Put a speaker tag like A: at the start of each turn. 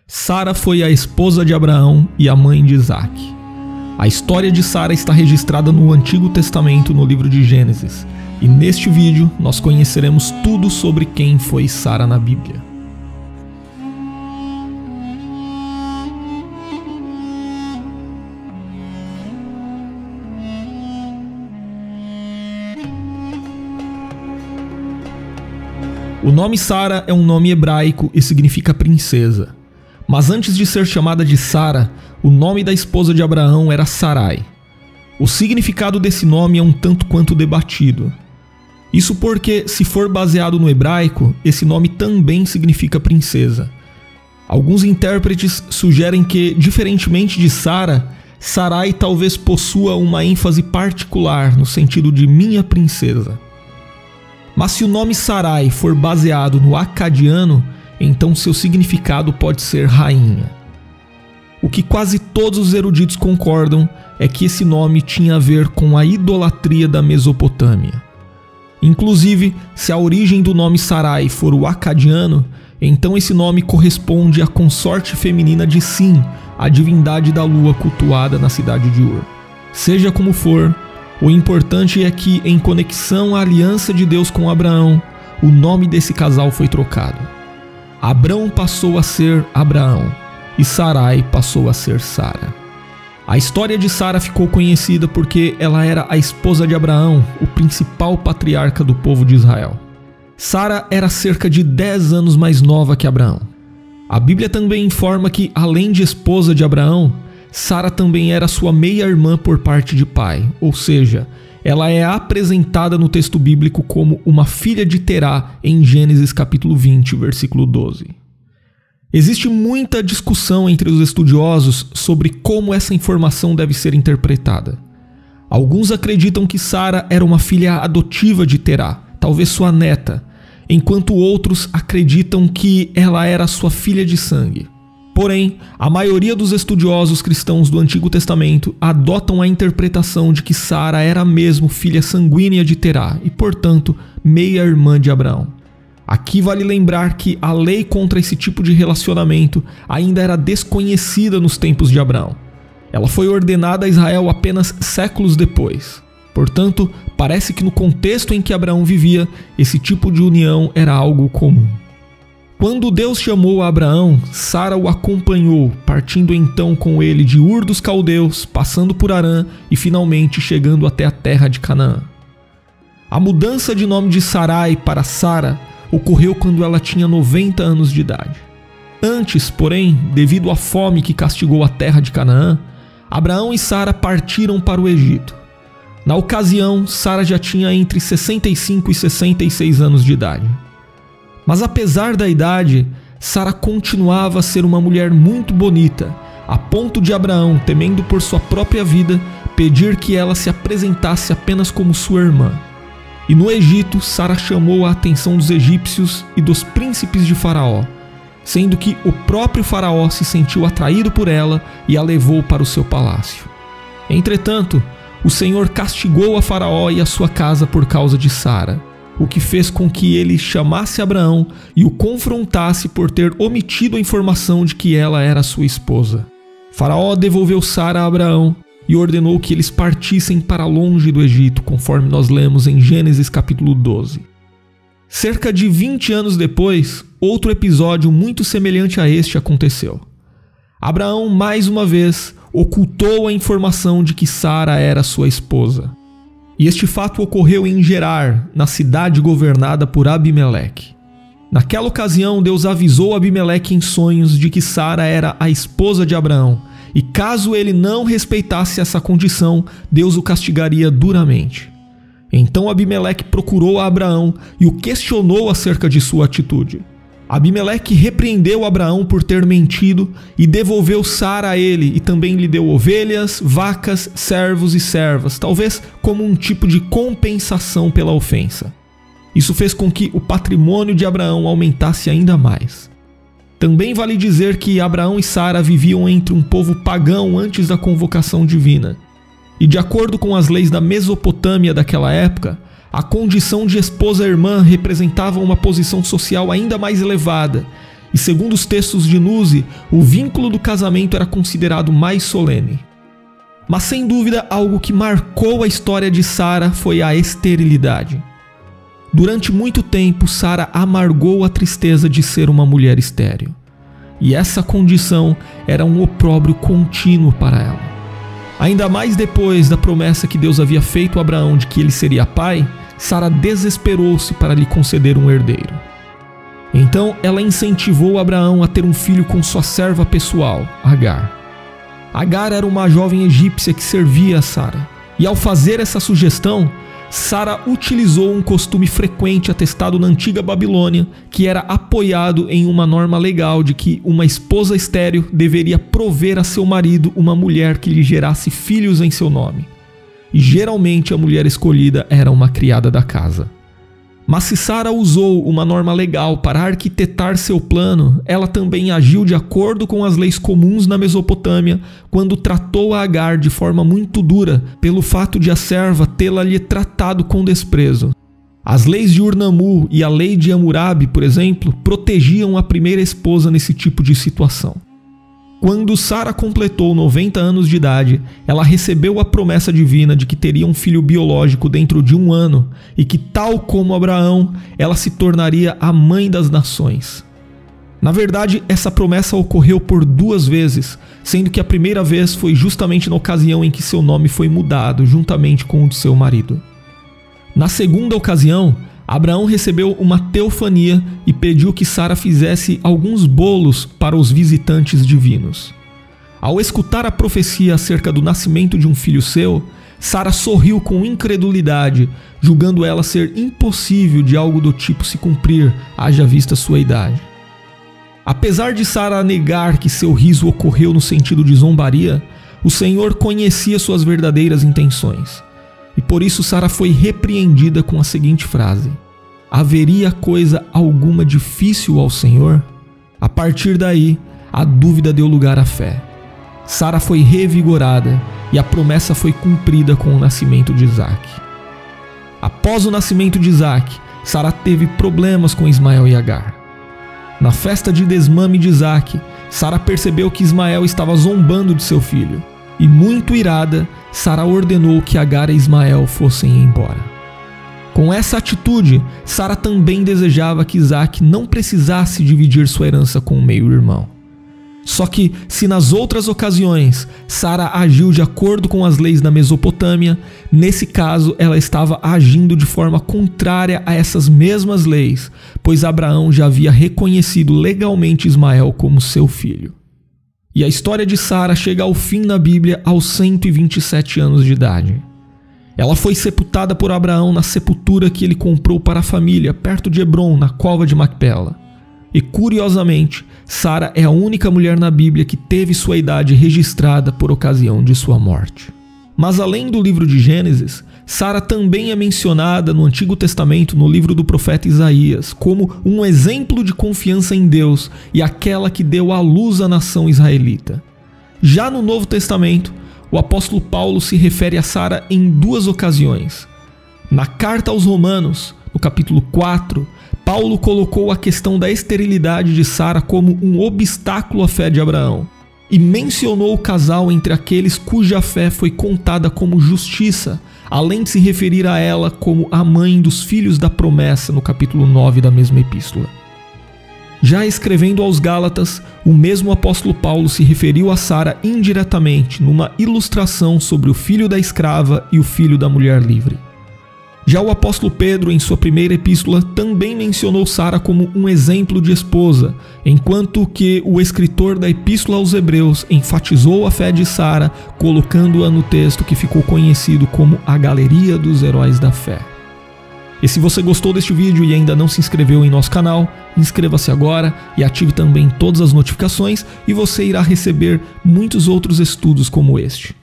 A: Sara foi a esposa de Abraão e a mãe de Isaque. A história de Sara está registrada no Antigo Testamento, no livro de Gênesis, e neste vídeo nós conheceremos tudo sobre quem foi Sara na Bíblia. O nome Sara é um nome hebraico e significa princesa. Mas antes de ser chamada de Sara, o nome da esposa de Abraão era Sarai. O significado desse nome é um tanto quanto debatido. Isso porque, se for baseado no hebraico, esse nome também significa princesa. Alguns intérpretes sugerem que, diferentemente de Sara, Sarai talvez possua uma ênfase particular no sentido de minha princesa. Mas se o nome Sarai for baseado no acadiano, então seu significado pode ser rainha. O que quase todos os eruditos concordam é que esse nome tinha a ver com a idolatria da Mesopotâmia. Inclusive, se a origem do nome Sarai for o acadiano, então esse nome corresponde à consorte feminina de Sim, a divindade da lua cultuada na cidade de Ur. Seja como for, o importante é que, em conexão à aliança de Deus com Abraão, o nome desse casal foi trocado. Abrão passou a ser Abraão e Sarai passou a ser Sara. A história de Sara ficou conhecida porque ela era a esposa de Abraão, o principal patriarca do povo de Israel. Sara era cerca de 10 anos mais nova que Abraão. A Bíblia também informa que, além de esposa de Abraão, Sara também era sua meia-irmã por parte de pai, ou seja, ela é apresentada no texto bíblico como uma filha de Terá em Gênesis capítulo 20, versículo 12. Existe muita discussão entre os estudiosos sobre como essa informação deve ser interpretada. Alguns acreditam que Sara era uma filha adotiva de Terá, talvez sua neta, enquanto outros acreditam que ela era sua filha de sangue. Porém, a maioria dos estudiosos cristãos do Antigo Testamento adotam a interpretação de que Sara era mesmo filha sanguínea de Terá e, portanto, meia-irmã de Abraão. Aqui vale lembrar que a lei contra esse tipo de relacionamento ainda era desconhecida nos tempos de Abraão. Ela foi ordenada a Israel apenas séculos depois. Portanto, parece que no contexto em que Abraão vivia, esse tipo de união era algo comum. Quando Deus chamou a Abraão, Sara o acompanhou, partindo então com ele de Ur dos Caldeus, passando por Harã e finalmente chegando até a terra de Canaã. A mudança de nome de Sarai para Sara ocorreu quando ela tinha 90 anos de idade. Antes, porém, devido à fome que castigou a terra de Canaã, Abraão e Sara partiram para o Egito. Na ocasião, Sara já tinha entre 65 e 66 anos de idade. Mas apesar da idade, Sara continuava a ser uma mulher muito bonita, a ponto de Abraão, temendo por sua própria vida, pedir que ela se apresentasse apenas como sua irmã. E no Egito, Sara chamou a atenção dos egípcios e dos príncipes de Faraó, sendo que o próprio Faraó se sentiu atraído por ela e a levou para o seu palácio. Entretanto, o Senhor castigou a Faraó e a sua casa por causa de Sara, o que fez com que ele chamasse Abraão e o confrontasse por ter omitido a informação de que ela era sua esposa. Faraó devolveu Sara a Abraão e ordenou que eles partissem para longe do Egito, conforme nós lemos em Gênesis capítulo 12. Cerca de 20 anos depois, outro episódio muito semelhante a este aconteceu. Abraão, mais uma vez, ocultou a informação de que Sara era sua esposa. E este fato ocorreu em Gerar, na cidade governada por Abimeleque. Naquela ocasião, Deus avisou Abimeleque em sonhos de que Sara era a esposa de Abraão, e caso ele não respeitasse essa condição, Deus o castigaria duramente. Então Abimeleque procurou a Abraão e o questionou acerca de sua atitude. Abimeleque repreendeu Abraão por ter mentido e devolveu Sara a ele, e também lhe deu ovelhas, vacas, servos e servas, talvez como um tipo de compensação pela ofensa. Isso fez com que o patrimônio de Abraão aumentasse ainda mais. Também vale dizer que Abraão e Sara viviam entre um povo pagão antes da convocação divina. E de acordo com as leis da Mesopotâmia daquela época, a condição de esposa-irmã representava uma posição social ainda mais elevada, e segundo os textos de Nuzi, o vínculo do casamento era considerado mais solene. Mas sem dúvida, algo que marcou a história de Sara foi a esterilidade. Durante muito tempo, Sara amargou a tristeza de ser uma mulher estéril. E essa condição era um opróbrio contínuo para ela. Ainda mais depois da promessa que Deus havia feito a Abraão de que ele seria pai, Sara desesperou-se para lhe conceder um herdeiro. Então ela incentivou Abraão a ter um filho com sua serva pessoal, Agar. Agar era uma jovem egípcia que servia a Sara. E ao fazer essa sugestão, Sara utilizou um costume frequente atestado na antiga Babilônia, que era apoiado em uma norma legal de que uma esposa estéril deveria prover a seu marido uma mulher que lhe gerasse filhos em seu nome. E geralmente a mulher escolhida era uma criada da casa. Mas se Sara usou uma norma legal para arquitetar seu plano, ela também agiu de acordo com as leis comuns na Mesopotâmia quando tratou a Agar de forma muito dura pelo fato de a serva tê-la-lhe tratado com desprezo. As leis de Ur-Nammu e a lei de Hammurabi, por exemplo, protegiam a primeira esposa nesse tipo de situação. Quando Sara completou 90 anos de idade, ela recebeu a promessa divina de que teria um filho biológico dentro de 1 ano e que, tal como Abraão, ela se tornaria a mãe das nações. Na verdade, essa promessa ocorreu por 2 vezes, sendo que a primeira vez foi justamente na ocasião em que seu nome foi mudado, juntamente com o de seu marido. Na segunda ocasião, Abraão recebeu uma teofania e pediu que Sara fizesse alguns bolos para os visitantes divinos. Ao escutar a profecia acerca do nascimento de um filho seu, Sara sorriu com incredulidade, julgando ela ser impossível de algo do tipo se cumprir, haja vista sua idade. Apesar de Sara negar que seu riso ocorreu no sentido de zombaria, o Senhor conhecia suas verdadeiras intenções. E por isso Sara foi repreendida com a seguinte frase: haveria coisa alguma difícil ao Senhor? A partir daí, a dúvida deu lugar à fé. Sara foi revigorada e a promessa foi cumprida com o nascimento de Isaac. Após o nascimento de Isaac, Sara teve problemas com Ismael e Agar. Na festa de desmame de Isaac, Sara percebeu que Ismael estava zombando de seu filho. E muito irada, Sara ordenou que Agar e Ismael fossem embora. Com essa atitude, Sara também desejava que Isaac não precisasse dividir sua herança com o meio-irmão. Só que, se nas outras ocasiões Sara agiu de acordo com as leis da Mesopotâmia, nesse caso ela estava agindo de forma contrária a essas mesmas leis, pois Abraão já havia reconhecido legalmente Ismael como seu filho. E a história de Sara chega ao fim na Bíblia aos 127 anos de idade. Ela foi sepultada por Abraão na sepultura que ele comprou para a família, perto de Hebrom, na cova de Macpela. E curiosamente, Sara é a única mulher na Bíblia que teve sua idade registrada por ocasião de sua morte. Mas além do livro de Gênesis, Sara também é mencionada no Antigo Testamento, no livro do profeta Isaías, como um exemplo de confiança em Deus e aquela que deu à luz à nação israelita. Já no Novo Testamento, o apóstolo Paulo se refere a Sara em 2 ocasiões. Na carta aos Romanos, no capítulo 4, Paulo colocou a questão da esterilidade de Sara como um obstáculo à fé de Abraão e mencionou o casal entre aqueles cuja fé foi contada como justiça, além de se referir a ela como a mãe dos filhos da promessa no capítulo 9 da mesma epístola. Já escrevendo aos Gálatas, o mesmo apóstolo Paulo se referiu a Sara indiretamente numa ilustração sobre o filho da escrava e o filho da mulher livre. Já o apóstolo Pedro, em sua primeira epístola, também mencionou Sara como um exemplo de esposa, enquanto que o escritor da epístola aos Hebreus enfatizou a fé de Sara, colocando-a no texto que ficou conhecido como a Galeria dos Heróis da Fé. E se você gostou deste vídeo e ainda não se inscreveu em nosso canal, inscreva-se agora e ative também todas as notificações e você irá receber muitos outros estudos como este.